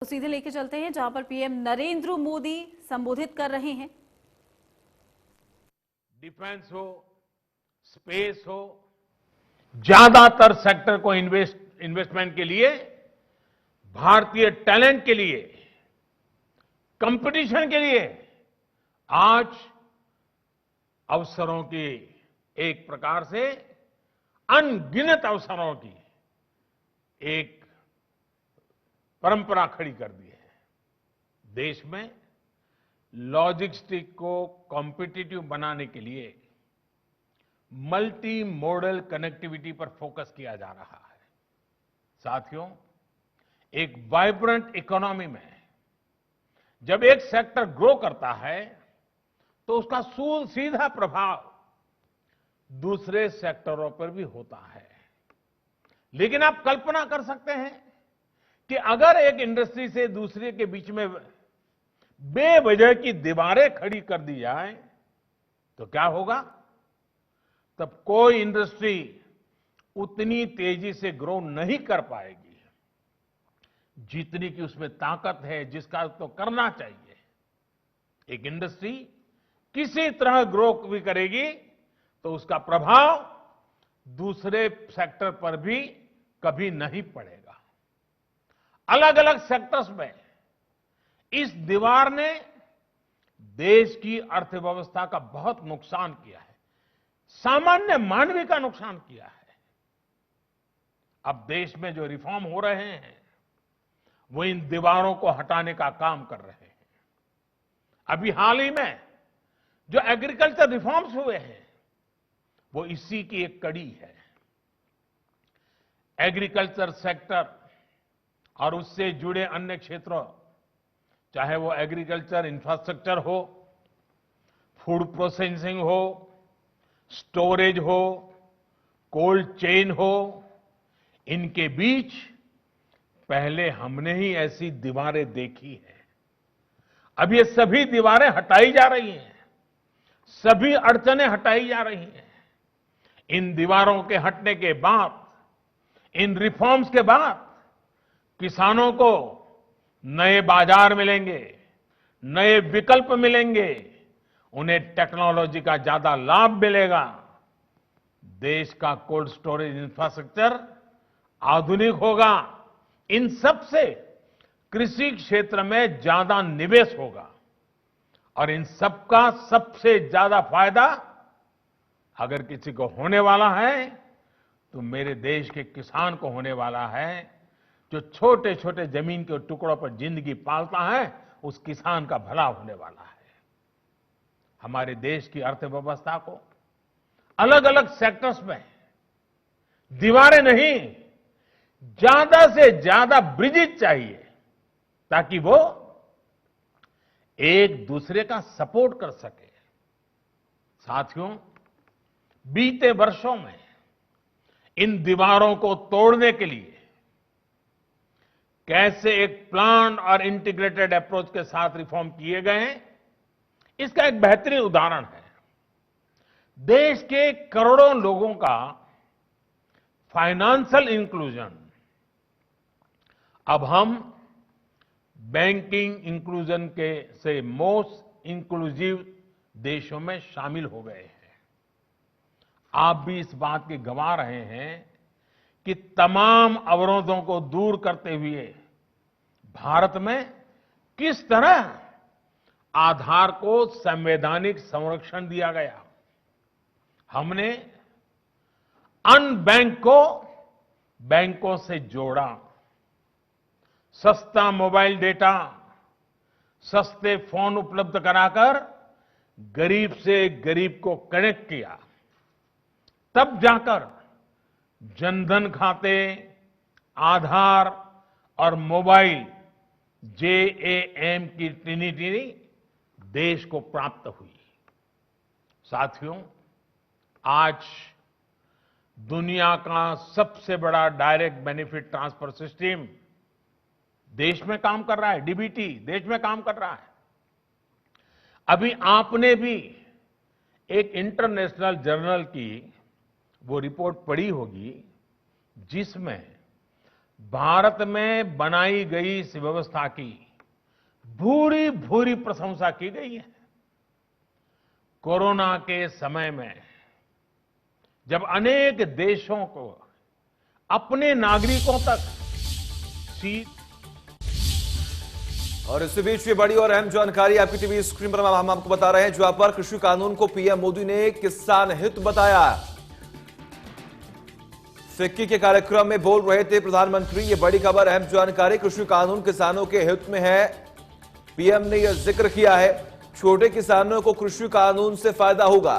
तो सीधे लेके चलते हैं जहां पर पीएम नरेंद्र मोदी संबोधित कर रहे हैं। डिफेंस हो, स्पेस हो, ज्यादातर सेक्टर को इन्वेस्टमेंट के लिए, भारतीय टैलेंट के लिए, कंपटीशन के लिए आज अवसरों की एक प्रकार से अनगिनत अवसरों की एक परंपरा खड़ी कर दी है। देश में लॉजिस्टिक को कॉम्पिटिटिव बनाने के लिए मल्टी मॉडल कनेक्टिविटी पर फोकस किया जा रहा है। साथियों, एक वाइब्रेंट इकोनॉमी में जब एक सेक्टर ग्रो करता है तो उसका सीधा प्रभाव दूसरे सेक्टरों पर भी होता है। लेकिन आप कल्पना कर सकते हैं कि अगर एक इंडस्ट्री से दूसरे के बीच में बेवजह की दीवारें खड़ी कर दी जाए तो क्या होगा? तब कोई इंडस्ट्री उतनी तेजी से ग्रो नहीं कर पाएगी जितनी की उसमें ताकत है, जिसका तो करना चाहिए। एक इंडस्ट्री किसी तरह ग्रो भी करेगी तो उसका प्रभाव दूसरे सेक्टर पर भी कभी नहीं पड़ेगा। अलग अलग सेक्टर्स में इस दीवार ने देश की अर्थव्यवस्था का बहुत नुकसान किया है, सामान्य मानवीय का नुकसान किया है। अब देश में जो रिफॉर्म हो रहे हैं वो इन दीवारों को हटाने का काम कर रहे हैं। अभी हाल ही में जो एग्रीकल्चर रिफॉर्म्स हुए हैं वो इसी की एक कड़ी है। एग्रीकल्चर सेक्टर और उससे जुड़े अन्य क्षेत्रों, चाहे वो एग्रीकल्चर इंफ्रास्ट्रक्चर हो, फूड प्रोसेसिंग हो, स्टोरेज हो, कोल्ड चेन हो, इनके बीच पहले हमने ही ऐसी दीवारें देखी हैं। अब ये सभी दीवारें हटाई जा रही हैं, सभी अड़चनें हटाई जा रही हैं। इन दीवारों के हटने के बाद, इन रिफॉर्म्स के बाद किसानों को नए बाजार मिलेंगे, नए विकल्प मिलेंगे, उन्हें टेक्नोलॉजी का ज्यादा लाभ मिलेगा। देश का कोल्ड स्टोरेज इंफ्रास्ट्रक्चर आधुनिक होगा। इन सब से कृषि क्षेत्र में ज्यादा निवेश होगा और इन सबका सबसे ज्यादा फायदा अगर किसी को होने वाला है तो मेरे देश के किसान को होने वाला है। जो छोटे छोटे जमीन के टुकड़ों पर जिंदगी पालता है, उस किसान का भला होने वाला है। हमारे देश की अर्थव्यवस्था को अलग अलग सेक्टर्स में दीवारें नहीं, ज्यादा से ज्यादा ब्रिजेज चाहिए ताकि वो एक दूसरे का सपोर्ट कर सके। साथियों, बीते वर्षों में इन दीवारों को तोड़ने के लिए कैसे एक प्लान और इंटीग्रेटेड अप्रोच के साथ रिफॉर्म किए गए हैं, इसका एक बेहतरीन उदाहरण है। देश के करोड़ों लोगों का फाइनेंशियल इंक्लूजन अब हम बैंकिंग इंक्लूजन के से मोस्ट इंक्लूसिव देशों में शामिल हो गए हैं। आप भी इस बात के गवाह रहे हैं कि तमाम अवरोधों को दूर करते हुए भारत में किस तरह आधार को संवैधानिक संरक्षण दिया गया। हमने अनबैंक को बैंकों से जोड़ा, सस्ता मोबाइल डेटा, सस्ते फोन उपलब्ध कराकर गरीब से गरीब को कनेक्ट किया। तब जाकर जनधन खाते, आधार और मोबाइल JAM की ट्रिनिटी देश को प्राप्त हुई। साथियों, आज दुनिया का सबसे बड़ा डायरेक्ट बेनिफिट ट्रांसफर सिस्टम देश में काम कर रहा है। DBT देश में काम कर रहा है। अभी आपने भी एक इंटरनेशनल जर्नल की वो रिपोर्ट पढ़ी होगी जिसमें भारत में बनाई गई इस व्यवस्था की भूरी भूरी प्रशंसा की गई है। कोरोना के समय में जब अनेक देशों को अपने नागरिकों तक और इसी बीच ये बड़ी और अहम जानकारी आपकी टीवी स्क्रीन पर हम आपको बता रहे हैं, जहां पर कृषि कानून को पीएम मोदी ने किसान हित बताया। फिक्की के कार्यक्रम में बोल रहे थे प्रधानमंत्री। ये बड़ी खबर, अहम जानकारी, कृषि कानून किसानों के हित में है। पीएम ने यह जिक्र किया है, छोटे किसानों को कृषि कानून से फायदा होगा।